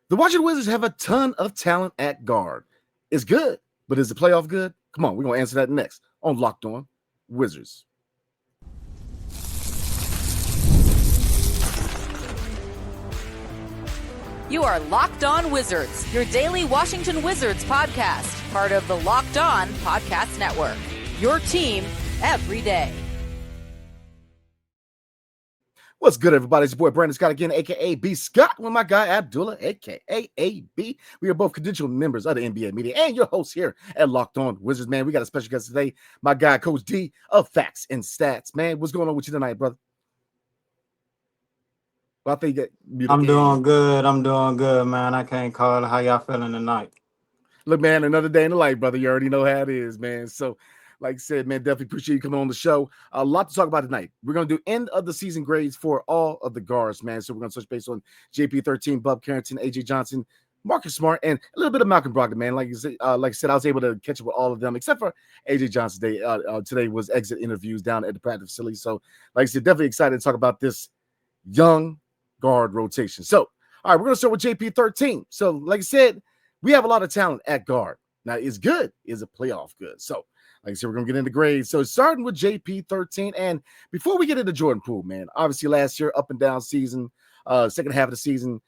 The Washington Wizards have a ton of talent at guard. It's good, but is the playoff good? Come on, we're going to answer that next on Locked On Wizards. You are Locked On Wizards, your daily Washington Wizards podcast, part of the Locked On Podcast Network. Your team every day. What's good, everybody? It's your boy Brandon Scott again, a.k.a. BScott, with my guy Abdullah, a.k.a. AB. We are both credentialed members of the NBA media and your hosts here at Locked On Wizards, man. We got a special guest today, my guy, Coach D of FactsNStats. Man, what's going on with you tonight, brother? Well, I think I'm doing good. I'm doing good, man. I can't call it. How y'all feeling tonight? Look, man, another day in the life, brother. You already know how it is, man. So, like I said, man, definitely appreciate you coming on the show. A lot to talk about tonight. We're going to do end of the season grades for all of the guards, man. So we're going to touch base on JP13, Bub Carrington, AJ Johnson, Marcus Smart, and a little bit of Malcolm Brogdon, man. Like I said, I was able to catch up with all of them, except for AJ Johnson. Today was exit interviews down at the practice facility. So, like I said, definitely excited to talk about this young guard rotation. So, all right, we're going to start with JP13. So, like I said, we have a lot of talent at guard. Now, it's good. Is a playoff good? So, like I said, we're going to get into grades. So, starting with JP13. And before we get into Jordan Poole, man, obviously last year, up and down season, second half of the season,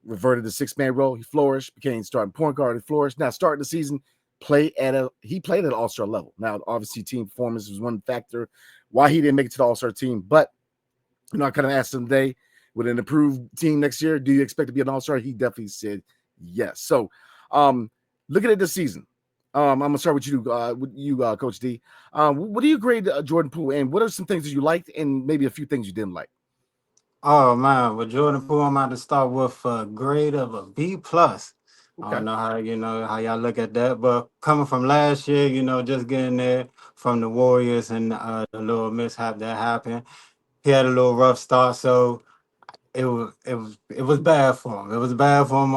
reverted to six-man role. He flourished, became starting point guard. He flourished. Now, starting the season, he played at an all-star level. Now, obviously, team performance was one factor why he didn't make it to the all-star team. But, you know, I kind of asked him today, with an improved team next year, do you expect to be an all-star? He definitely said yes. So, looking at this season, I'm gonna start with you, Coach D. What do you grade Jordan Poole, and what are some things that you liked, and maybe a few things you didn't like? Oh man, with Jordan Poole, I'm about to start with a grade of a B plus. Okay. I don't know how y'all look at that, but coming from last year, just getting there from the Warriors and the little mishap that happened, he had a little rough start, so it was bad for him. It was bad for him.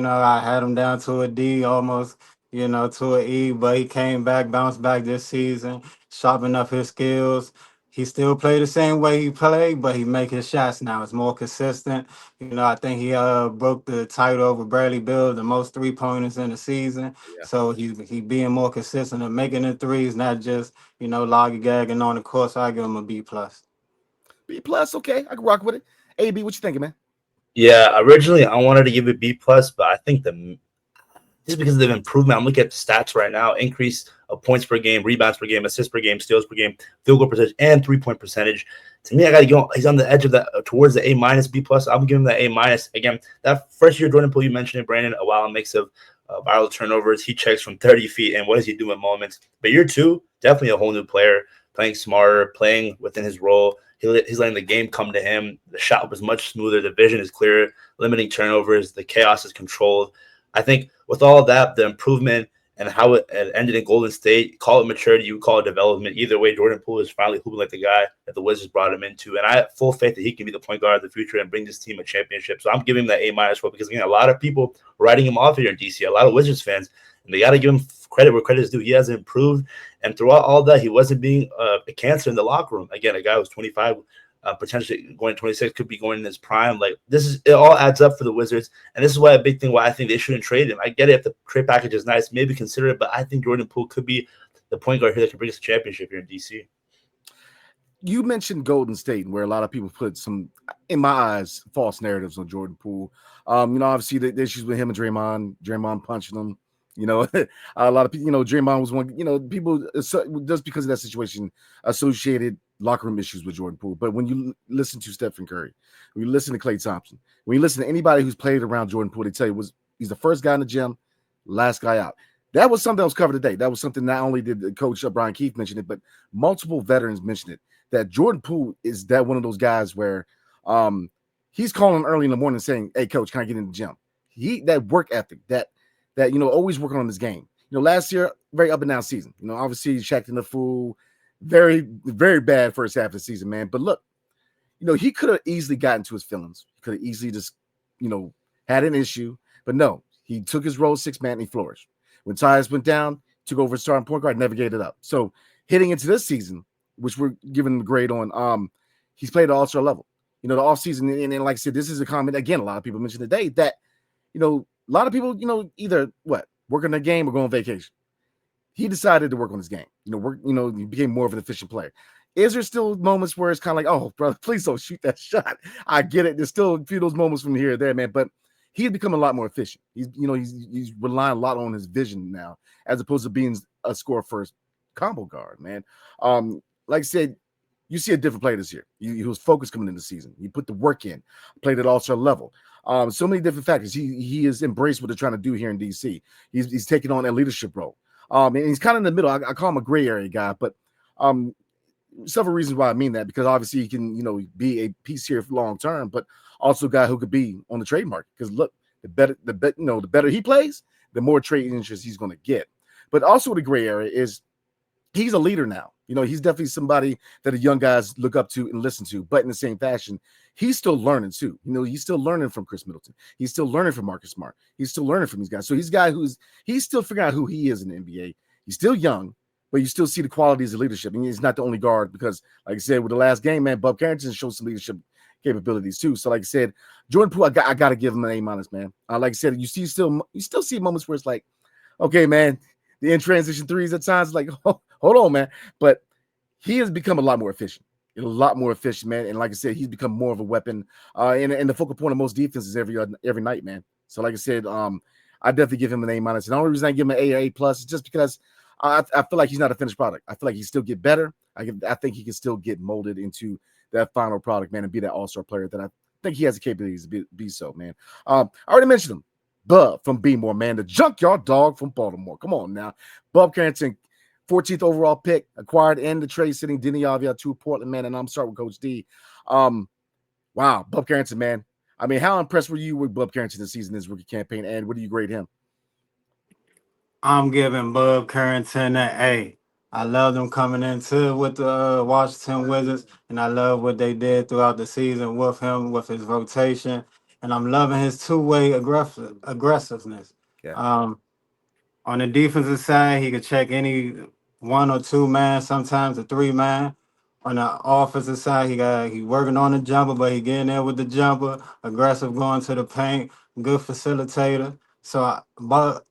I had him down to a D, almost, to an E, but he came back, bounced back this season, sharpened up his skills. He still played the same way he played, but he make his shots now. It's more consistent. I think he broke the title over Bradley Beal, the most 3-pointers in the season. Yeah. So he being more consistent and making the threes, not just lollygagging on the court. So I give him a B plus. B plus, okay, I can rock with it. AB, what you thinking, man? Yeah, originally I wanted to give it B plus, but I think just because of the improvement, I'm looking at the stats right now: increase of points per game, rebounds per game, assists per game, steals per game, field goal percentage, and 3-point percentage. To me, I got to go. He's on the edge of that towards the A minus, B plus. I'm giving him that A minus. Again, that first year Jordan Poole, you mentioned it, Brandon, a wild mix of viral turnovers. He checks from 30 feet, and what does he do in moments? But year two, definitely a whole new player, playing smarter, playing within his role. He's letting the game come to him. The shot was much smoother. The vision is clearer, limiting turnovers. The chaos is controlled. I think with all of that, the improvement and how it ended in Golden State, call it maturity, you call it development. Either way, Jordan Poole is finally hooping like the guy that the Wizards brought him into. And I have full faith that he can be the point guard of the future and bring this team a championship. So I'm giving him that A minus because, again, a lot of people writing him off here in DC, a lot of Wizards fans, and they got to give him credit where credit is due. He has improved. And throughout all that, he wasn't being a cancer in the locker room. Again, a guy who's 25, potentially going to 26, could be going in his prime. Like, it all adds up for the Wizards. And this is why a big thing why I think they shouldn't trade him. I get it if the trade package is nice, maybe consider it. But I think Jordan Poole could be the point guard here that can bring us a championship here in DC. You mentioned Golden State, where a lot of people put some, in my eyes, false narratives on Jordan Poole. Obviously the issues with him and Draymond punching him. A lot of people, Draymond was one, people just because of that situation associated locker room issues with Jordan Poole. But when you listen to Stephen Curry, when you listen to Klay Thompson, when you listen to anybody who's played around Jordan Poole, they tell you he's the first guy in the gym, last guy out. That was something that was covered today. That was something not only did Coach Brian Keefe mention it, but multiple veterans mentioned it, that Jordan Poole is that one of those guys where he's calling early in the morning saying, "Hey, coach, can I get in the gym?" That work ethic, that always working on his game. Last year, very up and down season. Obviously Shaq and the Fool, very, very bad first half of the season, man. But look, he could have easily gotten to his feelings. He could have easily just, had an issue. But no, he took his role 6-man and he flourished. When Tyus went down, took over starting point guard, never gave it up. So heading into this season, which we're giving the grade on, he's played at all-star level. The offseason, and like I said, this is a comment, again, a lot of people mentioned today, that a lot of people, either work on their game or go on vacation. He decided to work on his game. He became more of an efficient player. Is there still moments where it's kind of like, oh, brother, please don't shoot that shot? I get it. There's still a few of those moments from here or there, man. But he's become a lot more efficient. He's relying a lot on his vision now, as opposed to being a score first combo guard, man. Like I said, you see a different player this year. He was focused coming into the season. He put the work in, played at all-star level. So many different factors. He has embraced what they're trying to do here in DC. He's taking on a leadership role. And he's kind of in the middle. I call him a gray area guy, but several reasons why I mean that, because obviously he can, be a piece here for long term, but also a guy who could be on the trade market. Because look, the better he plays, the more trade interest he's going to get. But also the gray area is he's a leader now. He's definitely somebody that the young guys look up to and listen to. But in the same fashion, he's still learning too. He's still learning from Chris Middleton. He's still learning from Marcus Smart. He's still learning from these guys. So he's a guy he's still figuring out who he is in the NBA. He's still young, but you still see the qualities of leadership. And he's not the only guard because, like I said, with the last game, man, Bub Carrington showed some leadership capabilities too. So, like I said, Jordan Poole, I got to give him an A-, man. Like I said, you still see moments where it's like, okay, man, the in transition threes at times, like, oh, hold on, man. But he has become a lot more efficient. Man. And like I said, he's become more of a weapon and the focal point of most defenses every night, man. So, like I said, I definitely give him an A-. And the only reason I give him an A plus is just because I feel like he's not a finished product. I feel like he still get better. I think he can still get molded into that final product, man, and be that all-star player that I think he has the capabilities to be so, man. I already mentioned him. Bub from B-More, man, the junkyard dog from Baltimore. Come on now. Bub Carrington, 14th overall pick, acquired in the trade sitting Denny Avia to Portland, man, and I'm starting with Coach D. Wow, Bub Carrington, man. I mean, how impressed were you with Bub Carrington this season, this rookie campaign, and what do you grade him? I'm giving Bub Carrington an A. I love them coming into with the Washington Wizards, and I love what they did throughout the season with him, with his rotation, and I'm loving his two-way aggressiveness. Yeah. On the defensive side, he could check any 1 or 2 man, sometimes a 3 man. On the offensive side, he working on the jumper, but he getting there with the jumper, aggressive going to the paint, good facilitator. So, but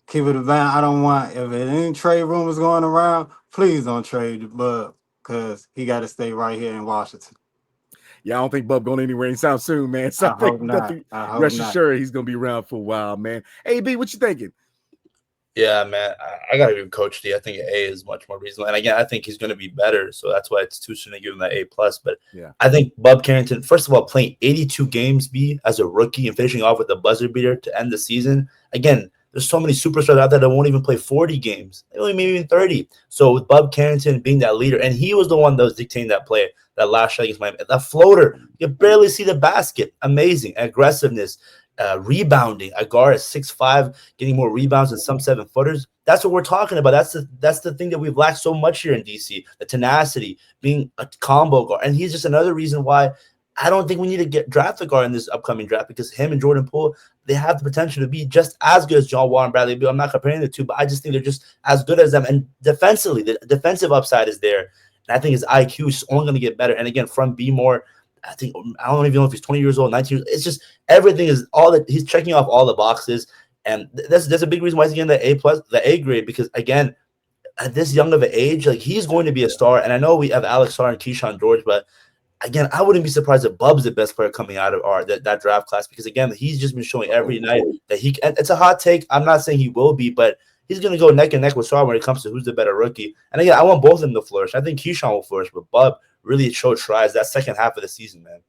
keep it a van. I don't want, if any trade rumors going around, please don't trade Bub, because he got to stay right here in Washington. Yeah, I don't think Bub going anywhere anytime soon, man. So I hope not. Rest assured he's going to be around for a while, man. AB, what you thinking? Yeah, man, I got to give Coach D. I think an A is much more reasonable. And again, I think he's going to be better. So that's why it's too soon to give him that A+. But yeah, I think Bub Carrington, first of all, playing 82 games as a rookie and finishing off with a buzzer beater to end the season. Again, there's so many superstars out there that won't even play 40 games. They only maybe even 30. So with Bub Carrington being that leader, and he was the one that was dictating that play, that last shot against Miami, that floater, you barely see the basket. Amazing. Aggressiveness. Rebounding, a guard at 6'5", getting more rebounds than some 7-footers. That's what we're talking about. That's the thing that we've lacked so much here in DC. The tenacity, being a combo guard, and he's just another reason why I don't think we need to draft a guard in this upcoming draft, because him and Jordan Poole, they have the potential to be just as good as John Wall and Bradley Beal. I'm not comparing the two, but I just think they're just as good as them. And defensively, the defensive upside is there. And I think his IQ is only going to get better. And again, from B-More, I don't even know if he's 20 years old, 19 years old. It's just everything is all that he's checking off all the boxes. And that's a big reason why he's getting the A+, the A grade, because again, at this young of an age, like, he's going to be a star. And I know we have Alex Sarr and Keyshawn George, but again, I wouldn't be surprised if Bub's the best player coming out of that draft class, because again, he's just been showing every night that he can. It's a hot take. I'm not saying he will be, but he's going to go neck and neck with Sarr when it comes to who's the better rookie. And again, I want both of them to flourish. I think Keyshawn will flourish, but Bub really showed strides that second half of the season, man.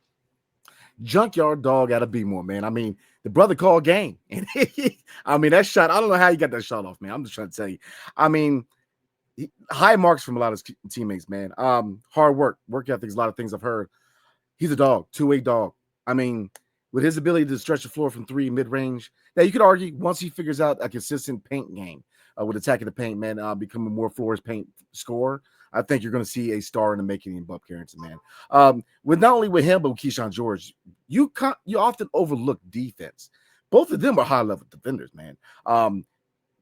Junkyard dog out of B-More, man. I mean, the brother called game. And that shot, I don't know how he got that shot off, man. I'm just trying to tell you. I mean, high marks from a lot of his teammates, man. Hard work ethic is a lot of things I've heard. He's a dog, two-way dog. I mean, with his ability to stretch the floor from 3 mid-range, now you could argue once he figures out a consistent paint game with attacking the paint, man, becoming more floors paint scorer, I think you're going to see a star in the making in Bub Carrington, man. With not only with him, but with Keyshawn George, you often overlook defense. Both of them are high-level defenders, man.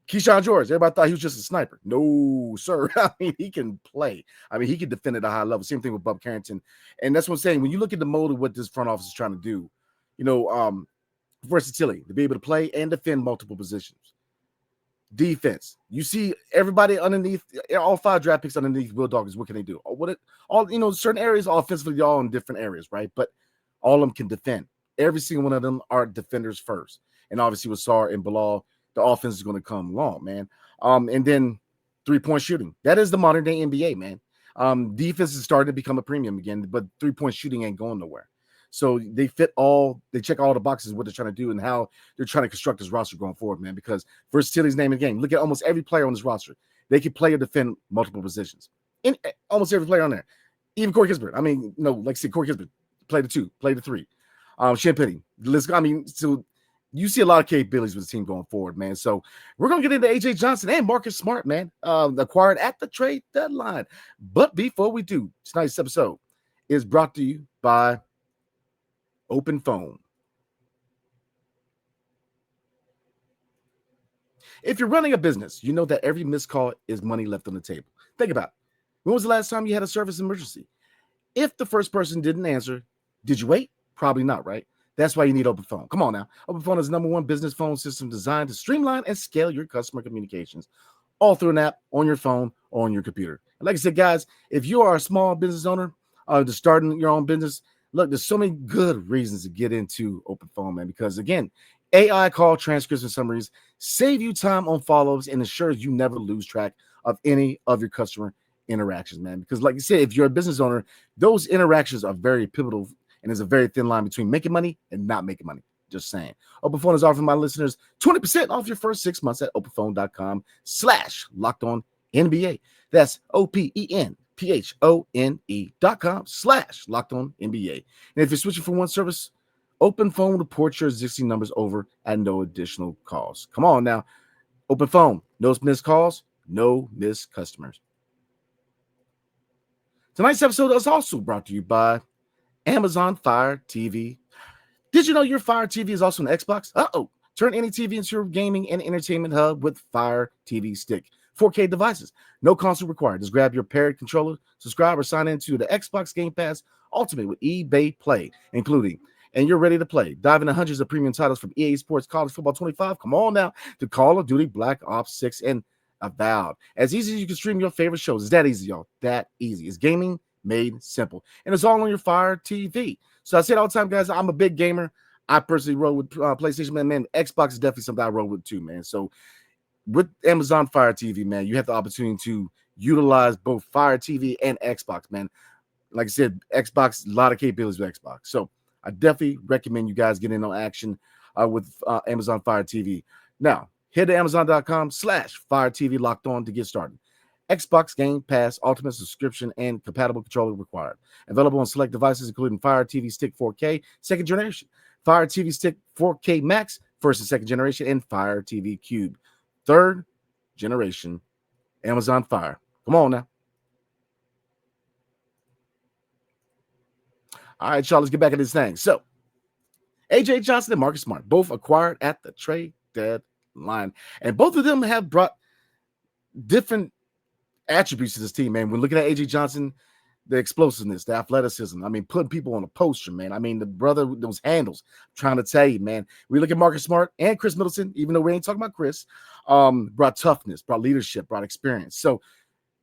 Keyshawn George, everybody thought he was just a sniper. No, sir. I mean, he can play. I mean, he can defend at a high level. Same thing with Bub Carrington. And that's what I'm saying. When you look at the mold of what this front office is trying to do, versatility to be able to play and defend multiple positions. Defense, you see everybody underneath, all 5 draft picks underneath Will Dawkins. What can they do? Certain areas offensively, they're all in different areas, right? But all of them can defend. Every single one of them are defenders first. And obviously with Sarr and Bilal, the offense is going to come along, man. And then 3-point shooting. That is the modern day NBA, man. Defense is starting to become a premium again, but 3-point shooting ain't going nowhere. So they check all the boxes, what they're trying to do and how they're trying to construct this roster going forward, man, because versatility is name of the game. Look at almost every player on this roster. They can play or defend multiple positions. In almost every player on there. Even Corey Kispert. I mean, like I said, Corey Kispert played the 2, played the 3. Champagne. So you see a lot of capabilities with the team going forward, man. So we're going to get into AJ Johnson and Marcus Smart, man, acquired at the trade deadline. But before we do, tonight's episode is brought to you by OpenPhone. If you're running a business, you know that every missed call is money left on the table. Think about it. When was the last time you had a service emergency? If the first person didn't answer, did you wait? Probably not, right? That's why you need OpenPhone. Come on now. OpenPhone is the #1 business phone system designed to streamline and scale your customer communications, all through an app on your phone or on your computer. And like I said, guys, if you are a small business owner, just starting your own business, look, there's so many good reasons to get into OpenPhone, man, because again, AI call transcripts and summaries save you time on follow-ups and ensures you never lose track of any of your customer interactions, man. Because like you said, if you're a business owner, those interactions are very pivotal, and there's a very thin line between making money and not making money. Just saying. OpenPhone is offering my listeners 20% off your first 6 months at openphone.com/LockedOnNBA. That's OpenPhone.com/LockedOnNBA. And if you're switching from one service, OpenPhone will port your existing numbers over at no additional cost. Come on now. OpenPhone. No missed calls, no missed customers. Tonight's episode is also brought to you by Amazon Fire TV. Did you know your Fire TV is also an Xbox? Turn any TV into your gaming and entertainment hub with Fire TV Stick. 4K devices. No console required. Just grab your paired controller, subscribe, or sign into the Xbox Game Pass Ultimate with eBay Play, including, and you're ready to play. Dive into hundreds of premium titles from EA Sports, College Football 25. Come on now to Call of Duty, Black Ops 6, and Avowed. As easy as you can stream your favorite shows. It's that easy, y'all. That easy. It's gaming made simple. And it's all on your Fire TV. So I say it all the time, guys, I'm a big gamer. I personally roll with PlayStation, man. Xbox is definitely something I roll with too, man. So with Amazon Fire TV, man, you have the opportunity to utilize both Fire TV and Xbox, man. Like I said, Xbox, a lot of capabilities with Xbox. So I definitely recommend you guys get in on action with Amazon Fire TV. Now, head to Amazon.com/Fire TV Locked On to get started. Xbox Game Pass Ultimate subscription and compatible controller required. Available on select devices, including Fire TV Stick 4K, second generation, Fire TV Stick 4K Max, first and second generation, and Fire TV Cube, third generation. Amazon Fire. Come on now. All right, y'all, let's get back at this thing. So, AJ Johnson and Marcus Smart, both acquired at the trade deadline. And both of them have brought different attributes to this team, man. We're looking at AJ Johnson, the explosiveness, the athleticism. I mean, putting people on a poster, man. I mean, the brother with those handles. I'm trying to tell you, man. We look at Marcus Smart and Chris Middleton, even though we ain't talking about Chris, brought toughness, brought leadership, brought experience. So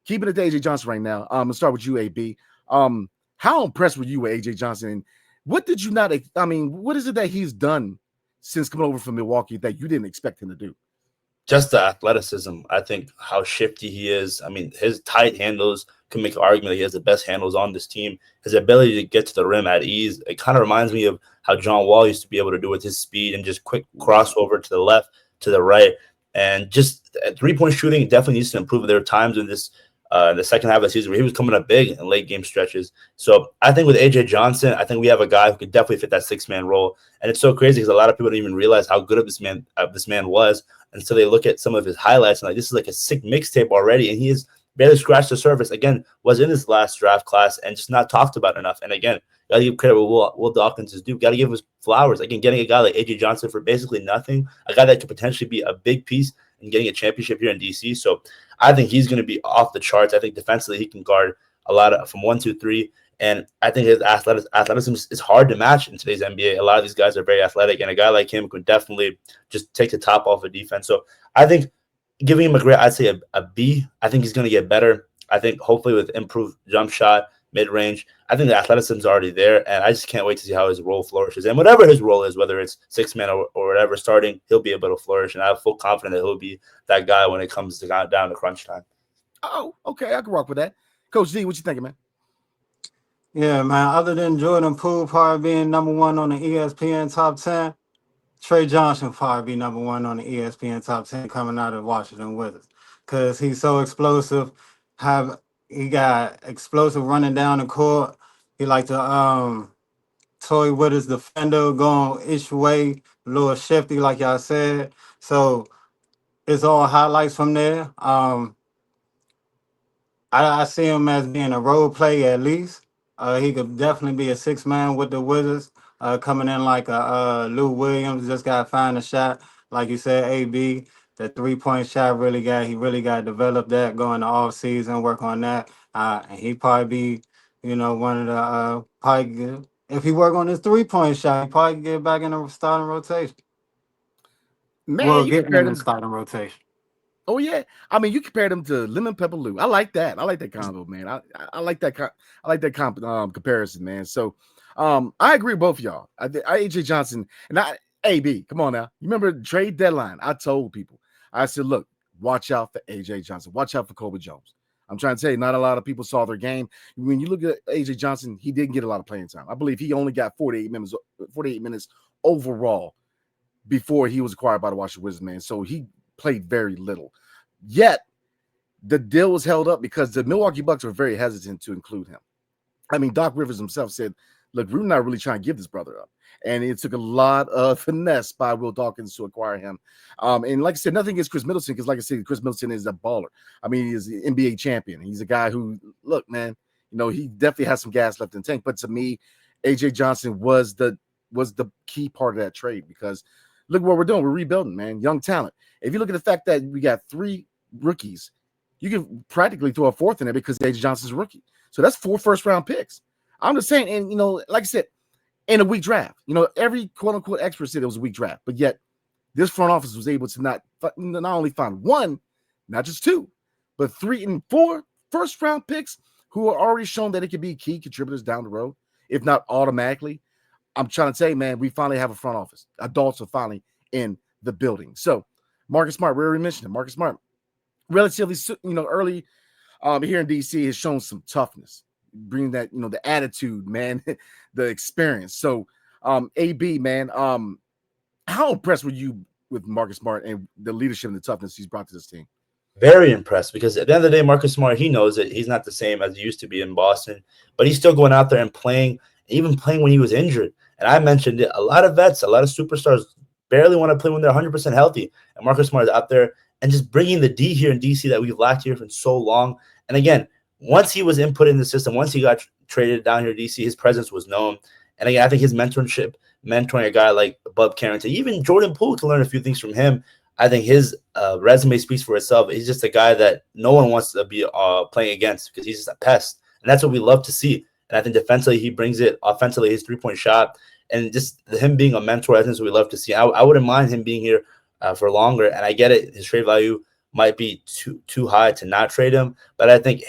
keeping it to AJ Johnson right now. I'm gonna start with you, AB. How impressed were you with AJ Johnson? And what did you not? I mean, what is it that he's done since coming over from Milwaukee that you didn't expect him to do? Just the athleticism. I think how shifty he is. I mean, his tight handles can make an argument that he has the best handles on this team. His ability to get to the rim at ease. It kind of reminds me of how John Wall used to be able to do with his speed and just quick crossover to the left, to the right. And just 3-point shooting definitely needs to improve. There are times in this the second half of the season where he was coming up big in late game stretches. So I think with AJ Johnson, I think we have a guy who could definitely fit that 6-man role. And it's so crazy because a lot of people don't even realize how good of this man was. And so they look at some of his highlights and like, this is like a sick mixtape already. And he has barely scratched the surface. Again, was in his last draft class and just not talked about enough. And again, got to give credit what Will Dawkins is due. Got to give him his flowers. Again, getting a guy like AJ Johnson for basically nothing, a guy that could potentially be a big piece in getting a championship here in DC. So I think he's going to be off the charts. I think defensively he can guard a lot of from 1, 2, 3. And I think his athleticism is hard to match in today's NBA. A lot of these guys are very athletic, and a guy like him could definitely just take the top off of defense. So I think giving him a grade, I'd say a B. I think he's going to get better. I think hopefully with improved jump shot, mid-range, I think the athleticism is already there, and I just can't wait to see how his role flourishes. And whatever his role is, whether it's 6-man or whatever starting, he'll be able to flourish, and I have full confidence that he'll be that guy when it comes to down to crunch time. Oh, okay, I can rock with that. Coach D, what you thinking, man? Yeah, man. Other than Jordan Poole probably being number one on the ESPN top 10, Trey Johnson probably be number one on the ESPN top 10 coming out of Washington Wizards, because he's so explosive. He got explosive running down the court. He like to toy with his defender, going each way, a little shifty, like y'all said. So it's all highlights from there. I see him as being a role play at least. He could definitely be a 6-man with the Wizards. Coming in like a Lou Williams, just got to find a shot. Like you said, AB, the 3-point shot he really got to develop that, go in the off season, work on that. And he probably be, one of the if he work on his 3-point shot, he probably get back in the starting rotation. Man, you Get compared in the him. starting rotation. Oh yeah, I mean, you compared him to Lemon Pepper Lou. I like that. I like that combo, man. I like that. I like that comparison, man. So, I agree with both of y'all. AJ Johnson and AB. Come on now. You remember the trade deadline? I told people. I said, look, watch out for AJ Johnson. Watch out for Kobe Jones. I'm trying to tell you, not a lot of people saw their game. When you look at AJ Johnson, he didn't get a lot of playing time. I believe he only got 48 minutes overall before he was acquired by the Washington Wizards, man. So he played very little. Yet the deal was held up because the Milwaukee Bucks were very hesitant to include him. I mean, Doc Rivers himself said, look, we're not really trying to give this brother up. And it took a lot of finesse by Will Dawkins to acquire him. And like I said, nothing against Chris Middleton, because like I said, Chris Middleton is a baller. I mean, he's the NBA champion. He's a guy who, look, man, he definitely has some gas left in the tank. But to me, AJ Johnson was the key part of that trade, because look what we're doing. We're rebuilding, man. Young talent. If you look at the fact that we got 3 rookies, you can practically throw a 4th in there because AJ Johnson's a rookie. So that's 4 first-round picks. I'm just saying, and, like I said, in a weak draft, every quote-unquote expert said it was a weak draft, but yet this front office was able to not only find 1, not just 2, but 3 and 4 first-round picks who are already shown that it could be key contributors down the road, if not automatically. I'm trying to say, man, we finally have a front office. Adults are finally in the building. So Marcus Smart, we already mentioned him. Marcus Smart, relatively, early here in DC, has shown some toughness, bringing that, the attitude, man, the experience. So AB, man, how impressed were you with Marcus Smart and the leadership and the toughness he's brought to this team? Very impressed, because at the end of the day, Marcus Smart, he knows that he's not the same as he used to be in Boston, but he's still going out there and playing, even playing when he was injured. And I mentioned it, a lot of vets, a lot of superstars barely want to play when they're 100% healthy. And Marcus Smart is out there and just bringing the D here in DC that we've lacked here for so long. And again, once he was input in the system, once he got traded down here to DC, his presence was known. And again, I think his mentoring a guy like Bub Carrington, even Jordan Poole, to learn a few things from him. I think his resume speaks for itself. He's just a guy that no one wants to be playing against, because he's just a pest. And that's what we love to see. And I think defensively, he brings it. Offensively, his 3-point shot, and just him being a mentor, I think is what we love to see. I wouldn't mind him being here for longer. And I get it. His trade value might be too high to not trade him. But I think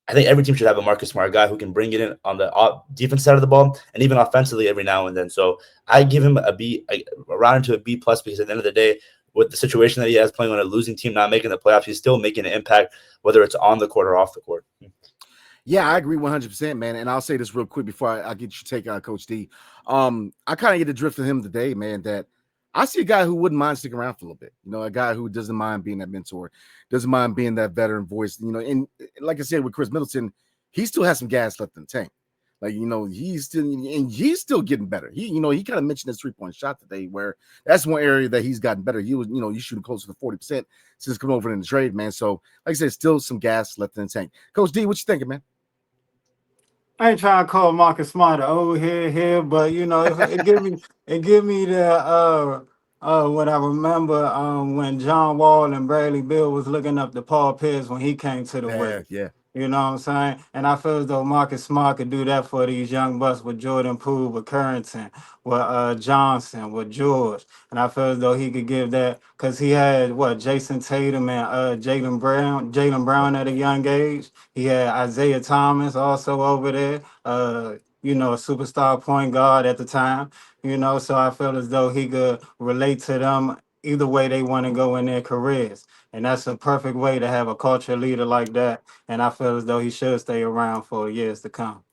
every team should have a Marcus Smart guy who can bring it in on the defense side of the ball and even offensively every now and then. So I give him a B, around into a B+, because at the end of the day, with the situation that he has playing on a losing team, not making the playoffs, he's still making an impact, whether it's on the court or off the court. Yeah, I agree 100%, man. And I'll say this real quick before I get your take on Coach D. I kind of get the drift of him today, man, that I see a guy who wouldn't mind sticking around for a little bit. A guy who doesn't mind being that mentor, doesn't mind being that veteran voice. And like I said, with Chris Middleton, he still has some gas left in the tank. Like, he's still getting better. He kind of mentioned his 3-point shot today, where that's one area that he's gotten better. He was, he's shooting closer to 40% since coming over in the trade, man. So, like I said, still some gas left in the tank. Coach D, what you thinking, man? I ain't trying to call Marcus Smart an old head here, but it give me the what I remember when John Wall and Bradley Beal was looking up to Paul Pierce when he came to the West. Yeah. You know what I'm saying? And I feel as though Marcus Smart could do that for these young bucks with Jordan Poole, with Carrington, with Johnson, with George. And I feel as though he could give that because he had Jason Tatum and Jalen Brown at a young age. He had Isaiah Thomas also over there. A superstar point guard at the time. So I feel as though he could relate to them either way they want to go in their careers. And that's a perfect way to have a culture leader like that. And I feel as though he should stay around for years to come.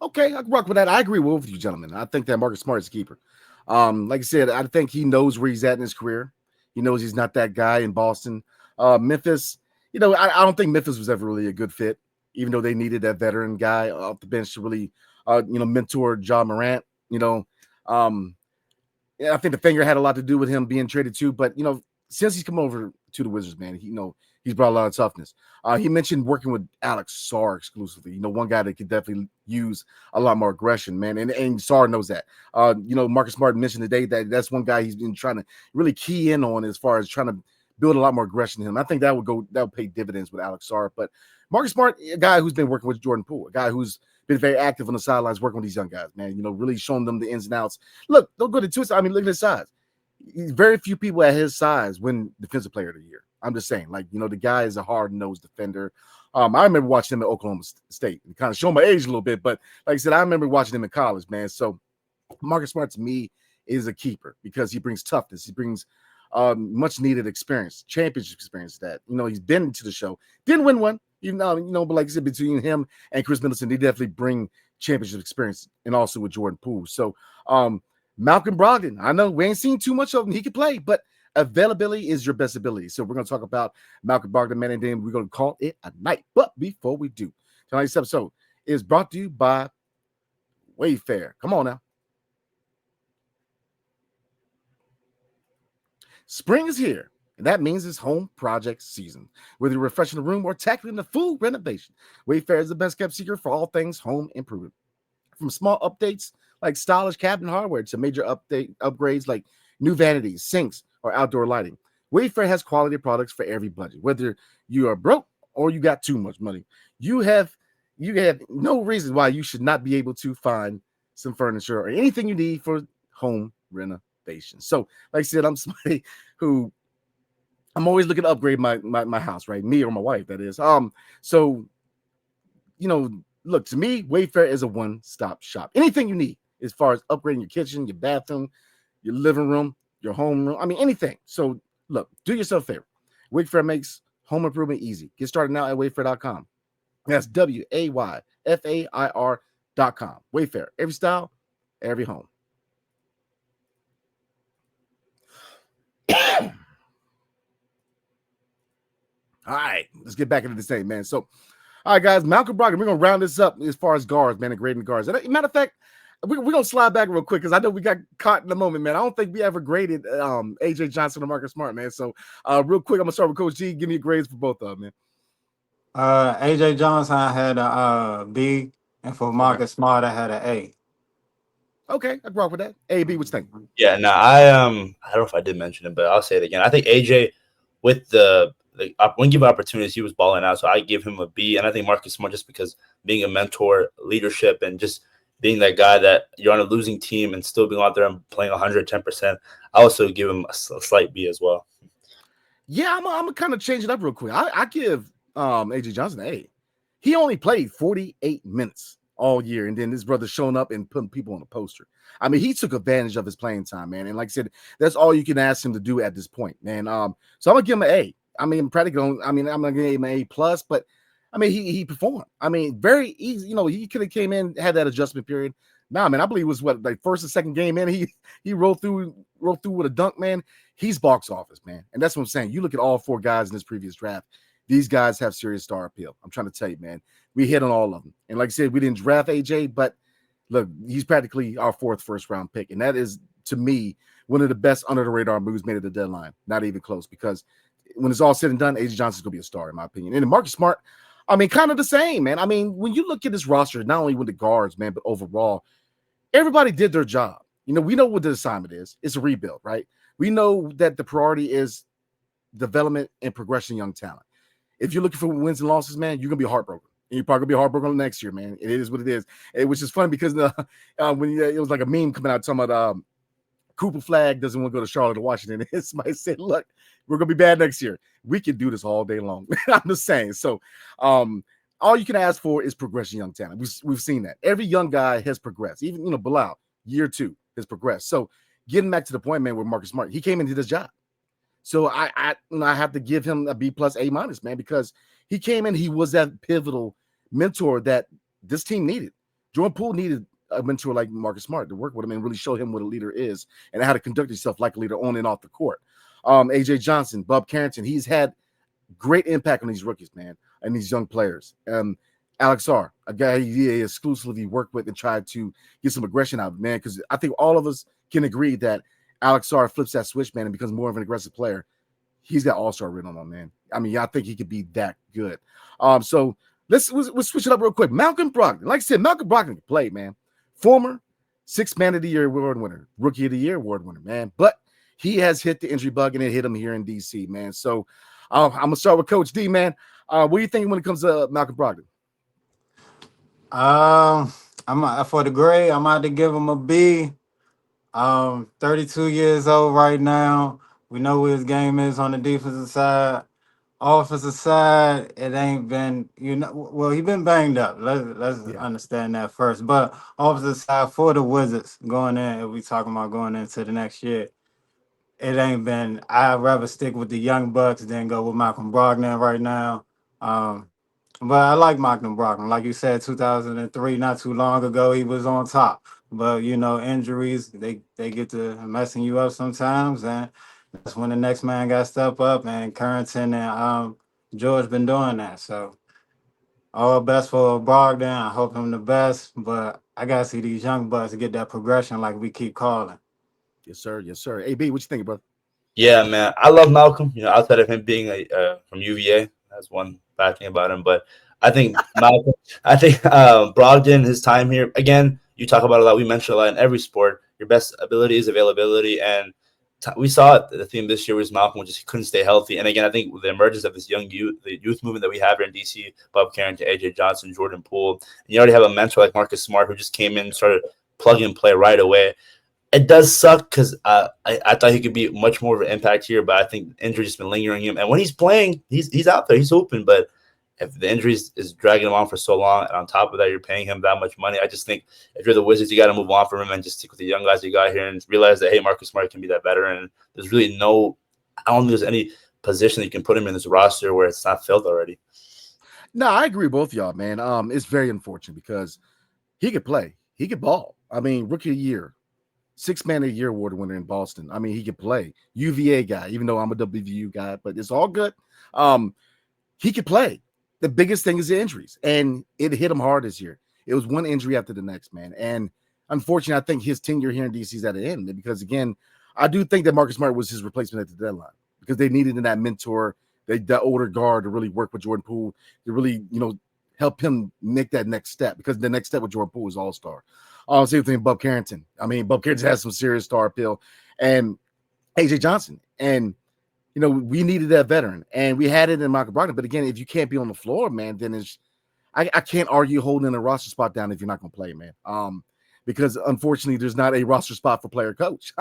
Okay, I can rock with that. I agree with you, gentlemen. I think that Marcus Smart is a keeper. Like I said, I think he knows where he's at in his career. He knows he's not that guy in Boston. Memphis, I don't think Memphis was ever really a good fit, even though they needed that veteran guy off the bench to really, mentor Ja Morant. Yeah, I think the finger had a lot to do with him being traded too. But since he's come over to the Wizards, man, he's brought a lot of toughness. He mentioned working with Alex Sarr exclusively. One guy that could definitely use a lot more aggression, man. And Sarr knows that. Marcus Martin mentioned today that that's one guy he's been trying to really key in on as far as trying to build a lot more aggression in him. I think that would pay dividends with Alex Sarr. But Marcus Smart, a guy who's been working with Jordan Poole, a guy who's been very active on the sidelines working with these young guys, man. Really showing them the ins and outs. Look, don't go to twist. I mean, look at his size. Very few people at his size win Defensive Player of the Year. I'm just saying, the guy is a hard-nosed defender. I remember watching him at Oklahoma State and kind of show my age a little bit, but like I said, I remember watching him in college, man. So Marcus Smart to me is a keeper because he brings toughness. He brings much needed experience, championship experience that, he's been to the show. Didn't win one, even though, but like I said, between him and Chris Middleton, they definitely bring championship experience, and also with Jordan Poole. So Malcolm Brogdon, I know we ain't seen too much of him. He can play, but availability is your best ability. So we're going to talk about Malcolm Brogdon, man, and then we're going to call it a night. But before we do, tonight's episode is brought to you by WayFair. Come on now. Spring is here, and that means it's home project season. Whether you're refreshing the room or tackling the full renovation, WayFair is the best kept secret for all things home improvement. From small updates like stylish cabinet hardware to major upgrades like new vanities, sinks, or outdoor lighting, WayFair has quality products for every budget. Whether you are broke or you got too much money, you have no reason why you should not be able to find some furniture or anything you need for home renovation. So, like I said, I'm somebody who I'm always looking to upgrade my house, right? Me or my wife, that is. Look, to me, WayFair is a one-stop shop. Anything you need as far as upgrading your kitchen, your bathroom, your living room, your home room. I mean, anything. So, look, do yourself a favor. WayFair makes home improvement easy. Get started now at wayfair.com. That's WayFair.com. WayFair. Every style, every home. All right, let's get back into this thing, man. So, all right, guys, Malcolm Brogdon, we're going to round this up as far as guards, man, and grading guards. Matter of fact, we're going to slide back real quick because I know we got caught in the moment, man. I don't think we ever graded A.J. Johnson or Marcus Smart, man. So, real quick, I'm going to start with Coach G. Give me grades for both of them, man. A.J. Johnson, I had a B, and for Marcus Smart, I had an A. Okay, I grew up with that. AB, what you think? Yeah, no, I don't know if I did mention it, but I'll say it again. I think AJ, with when given opportunities, he was balling out, so I give him a B. And I think Marcus Smart, just because being a mentor, leadership, and just being that guy that you're on a losing team and still being out there and playing 110%, I also give him a slight B as well. Yeah, I'm gonna kind of change it up real quick. I give A.J. Johnson an A. He only played 48 minutes all year, and then this brother showing up and putting people on a poster. I mean, he took advantage of his playing time, man. And like I said, that's all you can ask him to do at this point, man. So I'm gonna give him an A. I mean, practically, I'm gonna give him an A plus, but I mean, he performed. I mean, very easy. He could have came in, had that adjustment period. Nah, man, I believe it was like first and second game, man. He rolled through with a dunk, man. He's box office, man. And that's what I'm saying. You look at all four guys in this previous draft. These guys have serious star appeal. I'm trying to tell you, man. We hit on all of them. And like I said, we didn't draft AJ, but look, he's practically our fourth first-round pick. And that is, to me, one of the best under-the-radar moves made at the deadline. Not even close, because when it's all said and done, AJ Johnson's going to be a star, in my opinion. And Marcus Smart, I mean, kind of the same, man. I mean, when you look at this roster, not only with the guards, man, but overall, everybody did their job. We know what the assignment is. It's a rebuild, right? We know that the priority is development and progression of young talent. if you're looking for wins and losses, man, you're gonna be heartbroken. And you're probably gonna be heartbroken next year, man. It is what it is. Which is funny because when it was like a meme coming out talking about Cooper Flag doesn't want to go to Charlotte or Washington. And somebody said, look, we're going to be bad next year. We can do this all day long. I'm just saying. So all you can ask for is progression, young talent. We've seen that. Every young guy has progressed. Even, Bilal, year 2 has progressed. So getting back to the point, man, with Marcus Smart, he came into this job. So I have to give him a B+, A-, man, because he came in, he was that pivotal mentor that this team needed. Jordan Poole needed a mentor like Marcus Smart to work with him and really show him what a leader is and how to conduct himself like a leader on and off the court. AJ Johnson, Bub Carrington, he's had great impact on these rookies, man, and these young players. Alex R, a guy he exclusively worked with and tried to get some aggression out of, man, because I think all of us can agree that Alex R flips that switch, man, and becomes more of an aggressive player. He's got all-star written on him, man. I mean, I think he could be that good. So let's switch it up real quick. Malcolm Brogdon, like I said, Malcolm Brogdon can play, man. Former 6th Man of the Year award winner, Rookie of the Year award winner, man. But he has hit the injury bug, and it hit him here in D.C., man. So I'm going to start with Coach D, man. What do you think when it comes to Malcolm Brogdon? For the grade, I'm about to give him a B. 32 years old right now. We know what his game is on the defensive side. Offensive side, it ain't been, well, he been banged up. Let's understand that first. But offensive side for the Wizards going in, if we talking about going into the next year, it ain't been. I'd rather stick with the young Bucks than go with Malcolm Brogdon right now. But I like Malcolm Brogdon. Like you said, 2003, not too long ago, he was on top. But injuries, they get to messing you up sometimes, and that's when the next man got to step up, and Carrington and George been doing that. So all best for Brogdon. I hope him the best, but I got to see these young bucks get that progression like we keep calling. Yes, sir. Yes, sir. AB, what you think, brother? Yeah, man. I love Malcolm. Outside of him being from UVA, that's one bad thing about him. But I think Malcolm, Brogdon, his time here, again, you talk about a lot. We mentioned a lot in every sport. Your best ability is availability. And we saw it. The theme this year was Malcolm just couldn't stay healthy. And again, I think with the emergence of this the youth movement that we have here in DC, Bub Carrington, AJ Johnson, Jordan Poole, and you already have a mentor like Marcus Smart who just came in and started plug and play right away. It does suck because I thought he could be much more of an impact here, but I think injury just been lingering him. And when he's playing, he's out there, he's open. But if the injury is dragging him on for so long, and on top of that, you're paying him that much money, I just think if you're the Wizards, you got to move on from him and just stick with the young guys you got here and realize that, hey, Marcus Smart can be that veteran. And there's really I don't think there's any position that you can put him in this roster where it's not filled already. No, I agree with both y'all, man. It's very unfortunate because he could play. He could ball. I mean, Rookie of the Year, 6th Man of the Year award winner in Boston. I mean, he could play. UVA guy, even though I'm a WVU guy, but it's all good. He could play. The biggest thing is the injuries, and it hit him hard this year. It was one injury after the next, man. And unfortunately, I think his tenure here in DC is at an end because, again, I do think that Marcus Smart was his replacement at the deadline because they needed that mentor, that older guard to really work with Jordan Poole to really, help him make that next step because the next step with Jordan Poole is all-star. Same thing with Bub Carrington. I mean, Bub Carrington has some serious star appeal. And AJ Johnson. And we needed that veteran, and we had it in Malcolm Brogdon. But again, if you can't be on the floor, man, then I can't argue holding a roster spot down if you're not going to play, man. Because unfortunately, there's not a roster spot for player coach.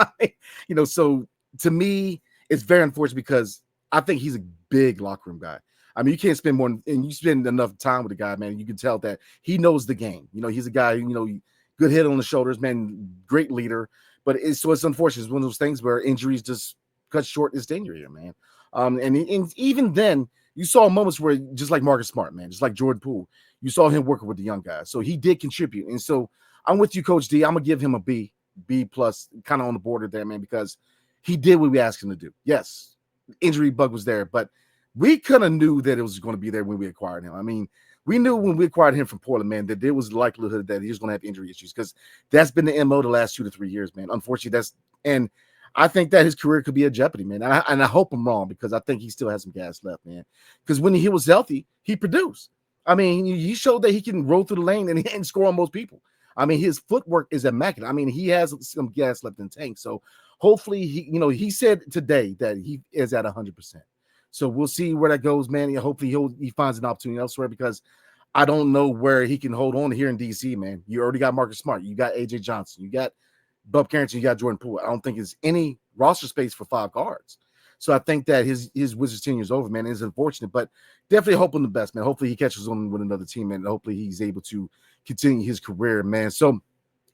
So to me, it's very unfortunate because I think he's a big locker room guy. I mean, you can't spend more, and you spend enough time with the guy, man. You can tell that he knows the game. He's a guy, good head on the shoulders, man, great leader. But it's unfortunate. It's one of those things where injuries just cut short his tenure here, man. And even then, you saw moments where, just like Marcus Smart, man, just like Jordan Poole, you saw him working with the young guys. So he did contribute. And so I'm with you, Coach D. I'm going to give him a B+, kind of on the border there, man, because he did what we asked him to do. Yes, injury bug was there, but we kind of knew that it was going to be there when we acquired him. I mean, we knew when we acquired him from Portland, man, that there was a likelihood that he was going to have injury issues because that's been the MO the last 2 to 3 years, man. Unfortunately, and I think that his career could be a jeopardy, man. And I hope I'm wrong because I think he still has some gas left, man. Because when he was healthy, he produced. I mean, he showed that he can roll through the lane and score on most people. I mean, his footwork is immaculate. I mean, he has some gas left in the tank. So hopefully, he said today that he is at 100%. So we'll see where that goes, man. Hopefully he finds an opportunity elsewhere because I don't know where he can hold on here in DC, man. You already got Marcus Smart, you got AJ Johnson, you got Bub Carrington, you got Jordan Poole. I don't think there's any roster space for 5 guards. So I think that his Wizards tenure is over, man. It's unfortunate, but definitely hoping the best, man. Hopefully he catches on with another team, and hopefully he's able to continue his career, man. So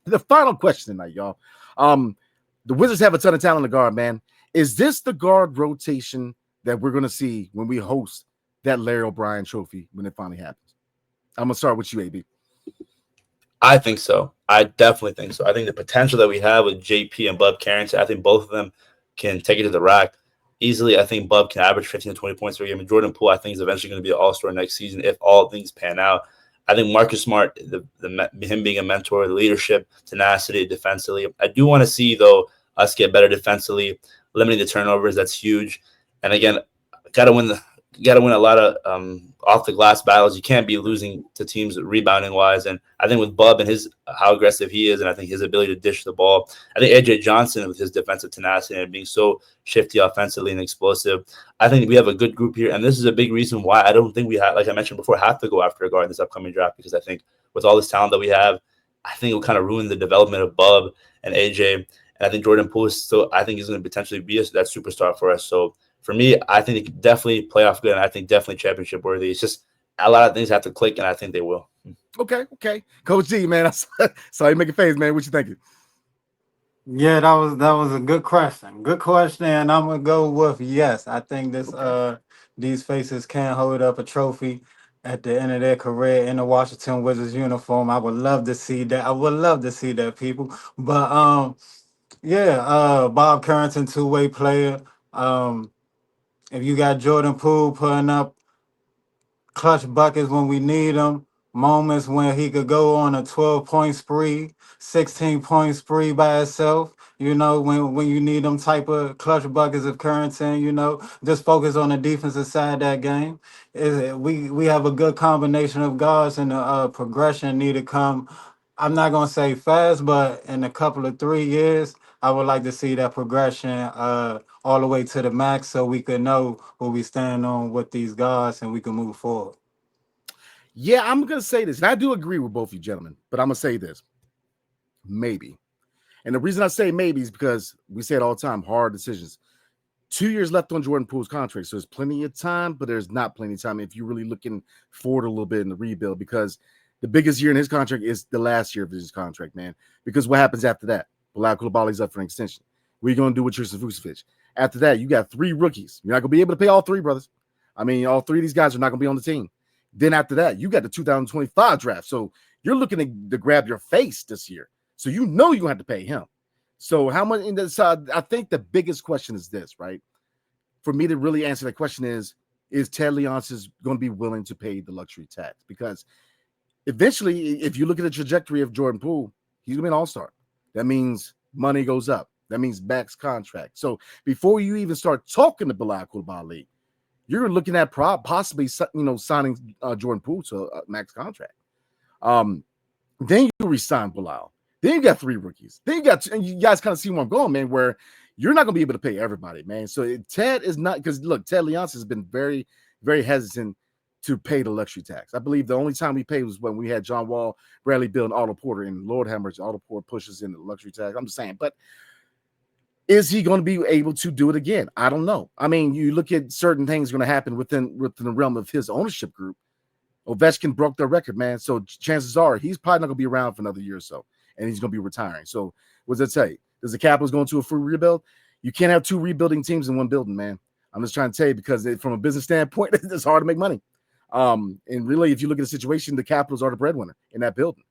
the final question tonight, y'all. The Wizards have a ton of talent in the guard, man. Is this the guard rotation that we're going to see when we host that Larry O'Brien trophy when it finally happens? I'm going to start with you, AB. I think so. I definitely think so. I think the potential that we have with JP and Bub Carrington, I think both of them can take it to the rack easily. I think Bub can average 15 to 20 points per game. And Jordan Poole, I think, is eventually going to be an all-star next season if all things pan out. I think Marcus Smart, him being a mentor, the leadership, tenacity, defensively. I do want to see, though, us get better defensively, limiting the turnovers. That's huge. And again, got to win a lot of off the glass battles. You can't be losing to teams rebounding wise. And I think with Bub and how aggressive he is, and I think his ability to dish the ball, I think AJ Johnson with his defensive tenacity and being so shifty offensively and explosive, I think we have a good group here. And this is a big reason why I don't think we have, like I mentioned before, have to go after a guard in this upcoming draft, because I think with all this talent that we have, I think it will kind of ruin the development of Bub and AJ. And I think Jordan Poole is still, I think he's going to potentially be that superstar for us. So for me, I think they can definitely playoff good, and I think definitely championship worthy. It's just a lot of things have to click, and I think they will. Okay. Coach D, man, I saw you make a face, man. What you thinking? Yeah, that was a good question. Good question, and I'm gonna go with yes. I think these faces can hold up a trophy at the end of their career in the Washington Wizards uniform. I would love to see that. I would love to see that, people. But Bob Carrington, two-way player. If you got Jordan Poole putting up clutch buckets when we need them, moments when he could go on a 12-point spree, 16-point spree by itself, when you need them type of clutch buckets of Carrington, just focus on the defensive side of that game. We have a good combination of guards, and the progression need to come. I'm not going to say fast, but in a couple of 3 years, I would like to see that progression all the way to the max, so we could know who we stand on with these guards and we can move forward. Yeah, I'm going to say this, and I do agree with both of you gentlemen, but I'm going to say this. Maybe. And the reason I say maybe is because we say it all the time, hard decisions. 2 years left on Jordan Poole's contract, so there's plenty of time, but there's not plenty of time if you're really looking forward a little bit in the rebuild, because the biggest year in his contract is the last year of his contract, man, because what happens after that? Bilal Coulibaly's up for an extension. What are you going to do with Tristan Vucevic? After that, you got 3 rookies. You're not going to be able to pay all 3, brothers. I mean, all 3 of these guys are not going to be on the team. Then after that, you got the 2025 draft. So you're looking to grab your face this year. So you're going to have to pay him. So how much in this? I think the biggest question is this, right? For me to really answer that question is Ted Leonsis going to be willing to pay the luxury tax? Because eventually, if you look at the trajectory of Jordan Poole, he's going to be an all-star. That means money goes up. That means max contract. So before you even start talking to Bilal Coulibaly, you're looking at possibly signing Jordan Poole to a max contract. Then you resign Bilal. Then you got 3 rookies. Then and you guys kind of see where I'm going, man, where you're not going to be able to pay everybody, man. So Ted is not, because look, Ted Leonsis has been very, very hesitant to pay the luxury tax. I believe the only time we paid was when we had John Wall, Bradley Beal, and Otto Porter, and Lord have mercy, Otto Porter pushes in the luxury tax. I'm just saying, but is he going to be able to do it again? I don't know. I mean, you look at certain things going to happen within the realm of his ownership group. Ovechkin broke their record, man. So chances are he's probably not going to be around for another year or so, and he's going to be retiring. So what does that say? Does the Capitals go into a full rebuild? You can't have 2 rebuilding teams in one building, man. I'm just trying to tell you, because from a business standpoint, it's hard to make money. And really, if you look at the situation, the Capitals are the breadwinner in that building.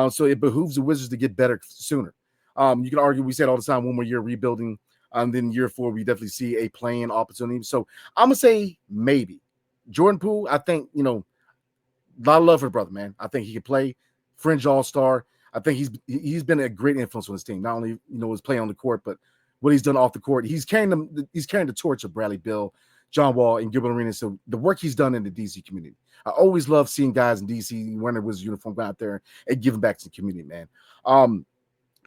So it behooves the Wizards to get better sooner. You can argue, we said all the time, 1 more year rebuilding. Then year 4, we definitely see a playing opportunity. So I'm going to say maybe. Jordan Poole, I think, a lot of love for the brother, man. I think he can play fringe all-star. I think he's been a great influence on his team. Not only, his play on the court, but what he's done off the court. He's carrying the torch of Bradley Beal, John Wall, and Gilbert Arenas. So the work he's done in the DC community. I always love seeing guys in DC wearing their Wizards uniform, go out there and giving back to the community, man.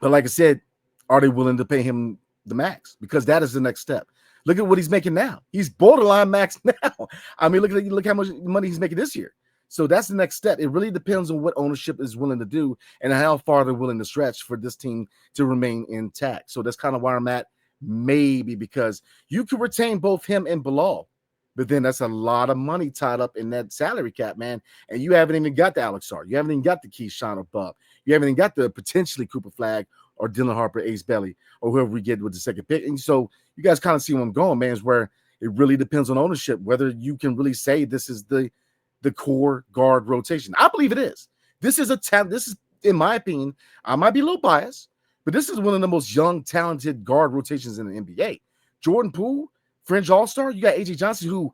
But like I said, are they willing to pay him the max? Because that is the next step. Look at what he's making now. He's borderline max now. I mean, look how much money he's making this year. So that's the next step. It really depends on what ownership is willing to do and how far they're willing to stretch for this team to remain intact. So that's kind of where I'm at, maybe, because you could retain both him and Bilal, but then that's a lot of money tied up in that salary cap, man. And you haven't even got the Alex Hart. You haven't even got the Keyshawn or Bub. You haven't even got the potentially Cooper Flag or Dylan Harper, Ace Belly, or whoever we get with the second pick. And so you guys kind of see where I'm going, man, is where it really depends on ownership, whether you can really say this is the core guard rotation. I believe it is. This is in my opinion, I might be a little biased, but this is one of the most young, talented guard rotations in the NBA. Jordan Poole, fringe all-star. You got AJ Johnson, who,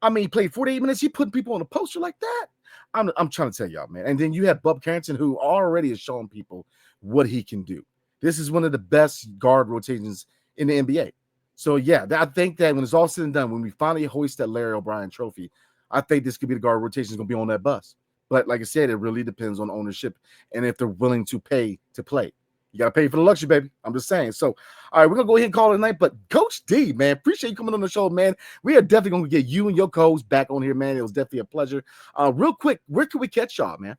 I mean, played 48 minutes. He putting people on a poster like that. I'm trying to tell y'all, man. And then you have Bub Carrington, who already has shown people what he can do. This is one of the best guard rotations in the NBA. So, yeah, I think that when it's all said and done, when we finally hoist that Larry O'Brien trophy, I think this could be the guard rotation is going to be on that bus. But like I said, it really depends on ownership and if they're willing to pay to play. You got to pay for the luxury, baby. I'm just saying. So, all right, we're going to go ahead and call it a night. But Coach D, man, appreciate you coming on the show, man. We are definitely going to get you and your co-host back on here, man. It was definitely a pleasure. Real quick, where can we catch y'all, man?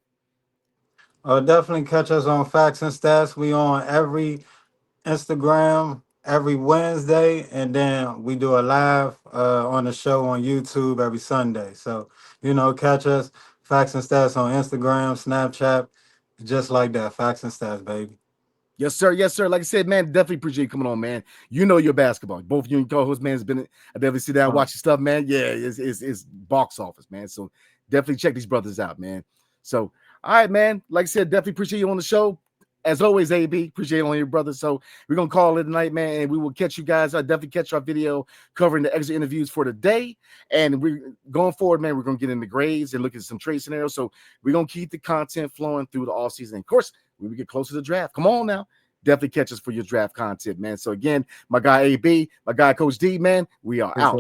Definitely catch us on Facts and Stats. We on every Instagram every Wednesday, and then we do a live on the show on YouTube every Sunday. So, catch us, Facts and Stats on Instagram, Snapchat, just like that. Facts and Stats, baby. Yes, sir. Yes, sir. Like I said, man, definitely appreciate you coming on, man. You know your basketball. Both you and co-host, man, has been. I definitely sit down, watch your stuff, man. Yeah, it's box office, man. So definitely check these brothers out, man. So, all right, man. Like I said, definitely appreciate you on the show. As always, AB, appreciate it on your brother. So we're going to call it tonight, man, and we will catch you guys. I'll definitely catch our video covering the exit interviews for today. And we're going forward, man, we're going to get into grades and look at some trade scenarios. So we're going to keep the content flowing through the offseason. Of course, when we get closer to the draft, come on now. Definitely catch us for your draft content, man. So again, my guy AB, my guy Coach D, man, we are out.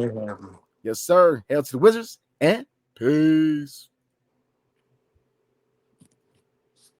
Yes, sir. Hail to the Wizards and peace.